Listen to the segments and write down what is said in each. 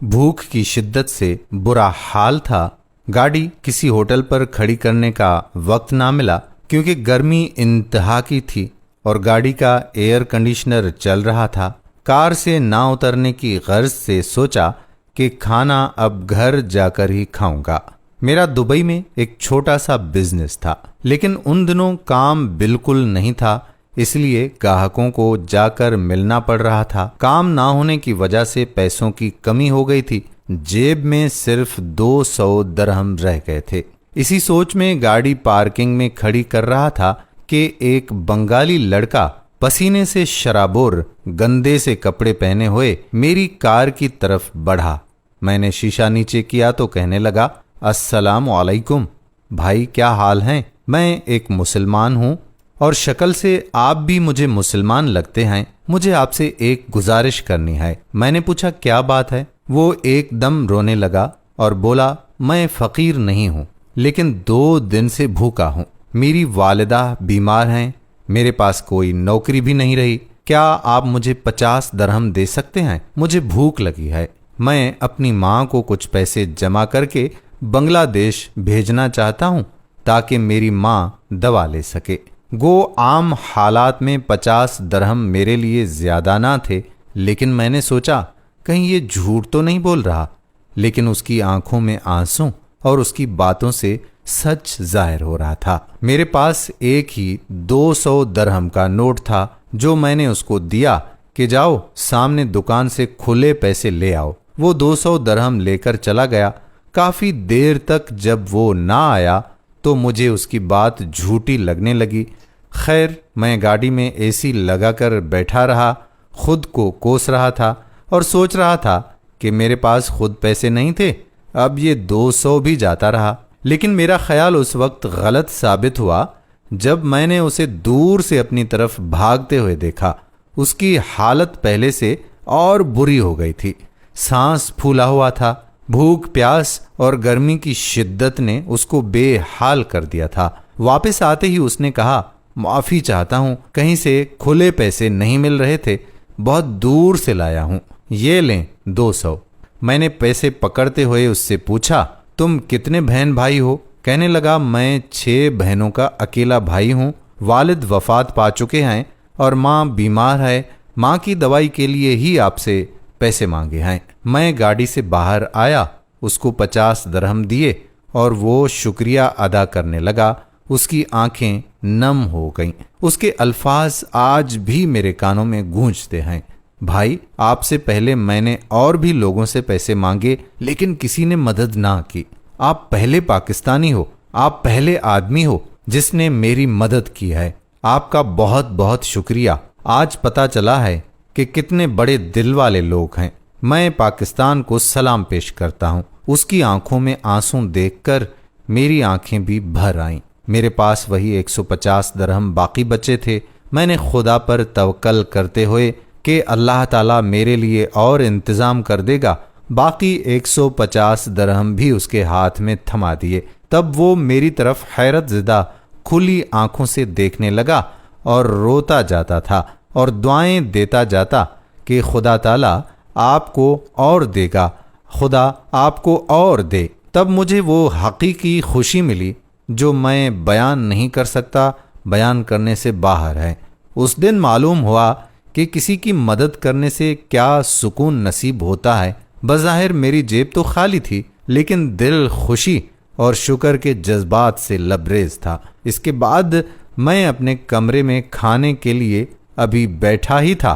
भूख की शिद्दत से बुरा हाल था। गाड़ी किसी होटल पर खड़ी करने का वक्त ना मिला क्योंकि गर्मी इंतहा की थी और गाड़ी का एयर कंडीशनर चल रहा था। कार से ना उतरने की गर्ज से सोचा कि खाना अब घर जाकर ही खाऊंगा। मेरा दुबई में एक छोटा सा बिजनेस था, लेकिन उन दिनों काम बिल्कुल नहीं था, इसलिए ग्राहकों को जाकर मिलना पड़ रहा था। काम ना होने की वजह से पैसों की कमी हो गई थी। जेब में सिर्फ 200 दरहम रह गए थे। इसी सोच में गाड़ी पार्किंग में खड़ी कर रहा था कि एक बंगाली लड़का पसीने से शराबोर, गंदे से कपड़े पहने हुए मेरी कार की तरफ बढ़ा। मैंने शीशा नीचे किया तो कहने लगा, अस्सलाम वालेकुम भाई, क्या हाल है? मैं एक मुसलमान हूँ और शक्ल से आप भी मुझे मुसलमान लगते हैं। मुझे आपसे एक गुजारिश करनी है। मैंने पूछा, क्या बात है? वो एकदम रोने लगा और बोला, मैं फकीर नहीं हूँ, लेकिन 2 दिन से भूखा हूँ। मेरी वालिदा बीमार हैं, मेरे पास कोई नौकरी भी नहीं रही। क्या आप मुझे 50 दरहम दे सकते हैं? मुझे भूख लगी है। मैं अपनी माँ को कुछ पैसे जमा करके बांग्लादेश भेजना चाहता हूँ ताकि मेरी माँ दवा ले सके। गो आम हालात में 50 दरहम मेरे लिए ज्यादा ना थे, लेकिन मैंने सोचा कहीं ये झूठ तो नहीं बोल रहा। लेकिन उसकी आंखों में आंसू और उसकी बातों से सच जाहिर हो रहा था। मेरे पास एक ही 200 दरहम का नोट था जो मैंने उसको दिया कि जाओ सामने दुकान से खुले पैसे ले आओ। वो 200 दरहम लेकर चला गया। काफी देर तक जब वो ना आया तो मुझे उसकी बात झूठी लगने लगी। खैर, मैं गाड़ी में एसी लगाकर बैठा रहा, खुद को कोस रहा था और सोच रहा था कि मेरे पास खुद पैसे नहीं थे। अब ये 200 भी जाता रहा। लेकिन मेरा ख्याल उस वक्त गलत साबित हुआ जब मैंने उसे दूर से अपनी तरफ भागते हुए देखा। उसकी हालत पहले से और बुरी हो गई थी। सांस फूला हुआ था। भूख, प्यास और गर्मी की शिद्दत ने उसको बेहाल कर दिया था। वापस आते ही उसने कहा, माफी चाहता हूँ, कहीं से खुले पैसे नहीं मिल रहे थे, बहुत दूर से लाया हूँ, ये लें 200। मैंने पैसे पकड़ते हुए उससे पूछा, तुम कितने बहन भाई हो? कहने लगा, मैं 6 बहनों का अकेला भाई हूँ। वालिद वफात पा चुके हैं और माँ बीमार है। माँ की दवाई के लिए ही आपसे पैसे मांगे हैं। मैं गाड़ी से बाहर आया, उसको 50 दरहम दिए और वो शुक्रिया अदा करने लगा। उसकी आंखें नम हो गईं। उसके अल्फाज आज भी मेरे कानों में गूंजते हैं। भाई, आपसे पहले मैंने और भी लोगों से पैसे मांगे, लेकिन किसी ने मदद ना की। आप पहले पाकिस्तानी हो, आप पहले आदमी हो जिसने मेरी मदद की है। आपका बहुत बहुत शुक्रिया। आज पता चला है कि कितने बड़े दिल वाले लोग हैं। मैं पाकिस्तान को सलाम पेश करता हूँ। उसकी आंखों में आंसू देखकर मेरी आंखें भी भर आईं। मेरे पास वही 150 दरहम बाकी बचे थे। मैंने खुदा पर तवक्कल करते हुए कि अल्लाह ताला मेरे लिए और इंतज़ाम कर देगा, बाकी 150 दरहम भी उसके हाथ में थमा दिए। तब वो मेरी तरफ हैरत ज़दा खुली आंखों से देखने लगा और रोता जाता था और दुआएं देता जाता कि खुदा ताला आपको और देगा, खुदा आपको और दे। तब मुझे वो हकीकी खुशी मिली जो मैं बयान नहीं कर सकता, बयान करने से बाहर है। उस दिन मालूम हुआ कि किसी की मदद करने से क्या सुकून नसीब होता है। बज़ाहिर मेरी जेब तो खाली थी, लेकिन दिल खुशी और शुक्र के जज्बात से लबरेज था। इसके बाद मैं अपने कमरे में खाने के लिए अभी बैठा ही था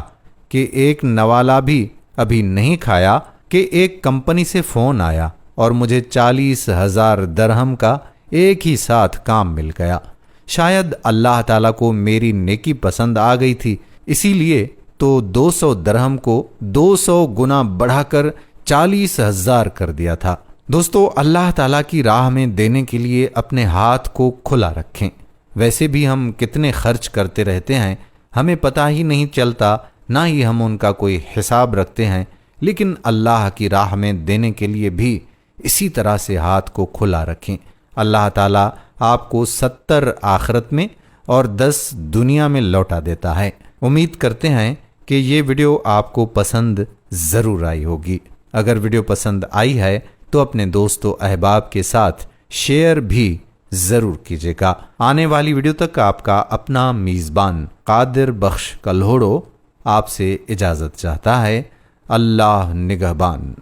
कि एक नवाला भी अभी नहीं खाया कि एक कंपनी से फ़ोन आया और मुझे 40,000 दरहम का एक ही साथ काम मिल गया। शायद अल्लाह ताला को मेरी नेकी पसंद आ गई थी, इसीलिए तो 200 दरहम को 200 गुना बढ़ाकर 40,000 कर दिया था। दोस्तों, अल्लाह ताला की राह में देने के लिए अपने हाथ को खुला रखें। वैसे भी हम कितने खर्च करते रहते हैं, हमें पता ही नहीं चलता, ना ही हम उनका कोई हिसाब रखते हैं। लेकिन अल्लाह की राह में देने के लिए भी इसी तरह से हाथ को खुला रखें। अल्लाह ताला आपको 70 आखिरत में और 10 दुनिया में लौटा देता है। उम्मीद करते हैं कि ये वीडियो आपको पसंद ज़रूर आई होगी। अगर वीडियो पसंद आई है तो अपने दोस्तों अहबाब के साथ शेयर भी जरूर कीजिएगा। आने वाली वीडियो तक आपका अपना मेजबान कादिर बख्श कल्होड़ो आपसे इजाजत चाहता है। अल्लाह निगहबान।